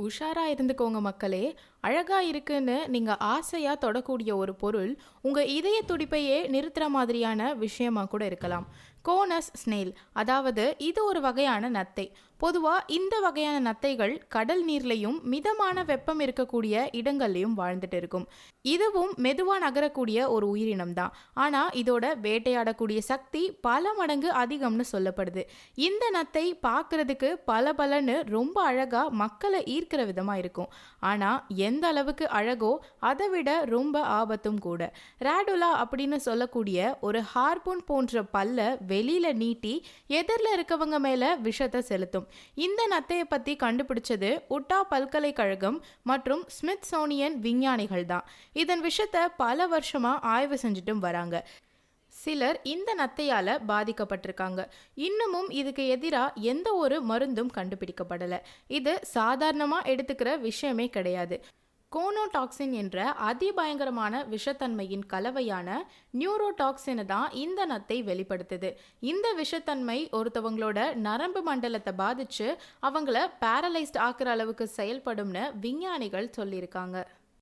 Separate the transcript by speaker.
Speaker 1: உஷாரா இருந்துக்கோங்க மக்களே. அழகா இருக்குன்னு நீங்க ஆசையா தொடக்கூடிய ஒரு பொருள் உங்க இதய துடிப்பையே நிறுத்துற மாதிரியான விஷயமா கூட இருக்கலாம். கோனஸ் ஸ்னெயில், அதாவது இது ஒரு வகையான நத்தை. பொதுவா இந்த வகையான நத்தைகள் கடல் நீர்லையும் மிதமான வெப்பம் இருக்கக்கூடிய இடங்கள்லையும் வாழ்ந்துட்டு இருக்கும். இதுவும் மெதுவா நகரக்கூடிய ஒரு உயிரினம் தான். ஆனா இதோட வேட்டையாடக்கூடிய சக்தி பல மடங்கு அதிகம்னு சொல்லப்படுது. இந்த நத்தை பார்க்கறதுக்கு பல ரொம்ப அழகா மக்களை ஈர்க்கிற விதமா இருக்கும். ஆனா எந்த அளவுக்கு அழகோ அதை விட ரொம்ப ஆபத்தும் கூட. ராடுலா அப்படின்னு சொல்லக்கூடிய ஒரு ஹார்பூன் போன்ற பல்ல வெளியில நீட்டி எதிரில் இருக்கவங்க மேல விஷத்தை செலுத்தும். இந்த நத்தையை பத்தி கண்டுபிடிச்சது உட்டா பல்கலைக்கழகம் மற்றும் ஸ்மித்சோனியன் விஞ்ஞானிகள் தான். இதன் விஷத்தை பல வருஷமா ஆய்வு செஞ்சுட்டும் வராங்க. சிலர் இந்த நத்தையால பாதிக்கப்பட்டிருக்காங்க. இன்னமும் இதுக்கு எதிராக எந்த ஒரு மருந்தும் கண்டுபிடிக்கப்படலை. இது சாதாரணமா எடுத்துக்கிற விஷயமே கிடையாது. கோனோடாக்சின் என்ற அதிபயங்கரமான விஷத்தன்மையின் கலவையான நியூரோடாக்சினை தான் இந்த நத்தை வெளிப்படுத்துது. இந்த விஷத்தன்மை ஒருத்தவங்களோட நரம்பு மண்டலத்தை பாதிச்சு அவங்கள பேரலைஸ்ட் ஆக்குற அளவுக்கு செயல்படும்னு விஞ்ஞானிகள் சொல்லியிருக்காங்க.